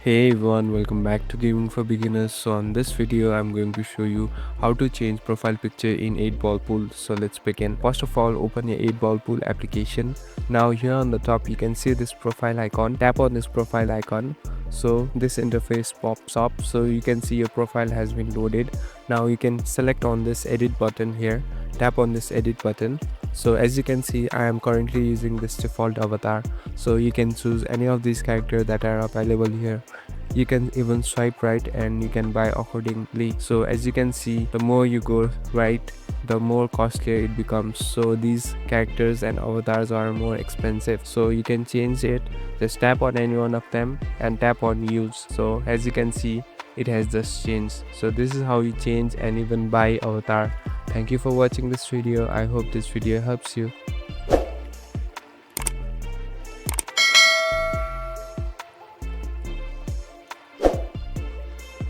Hey everyone, welcome back to Gaming for Beginners. So on this video, I'm going to show you how to change profile picture in 8-ball pool. So let's begin. First of all, open your 8-ball pool application. Now here on the top, you can see this profile icon. Tap on this profile icon. So this interface pops up. So you can see your profile has been loaded. Now you can select on this edit button here. Tap on this edit button. So as you can see, I am currently using this default avatar. So you can choose any of these characters that are available here. You can even swipe right and you can buy accordingly. So as you can see, the more you go right, the more costlier it becomes. So these characters and avatars are more expensive, so you can change it. Just tap on any one of them and tap on use. So as you can see, it has just changed. So this is how you change and even buy avatar. Thank you for watching this video. I hope this video helps you.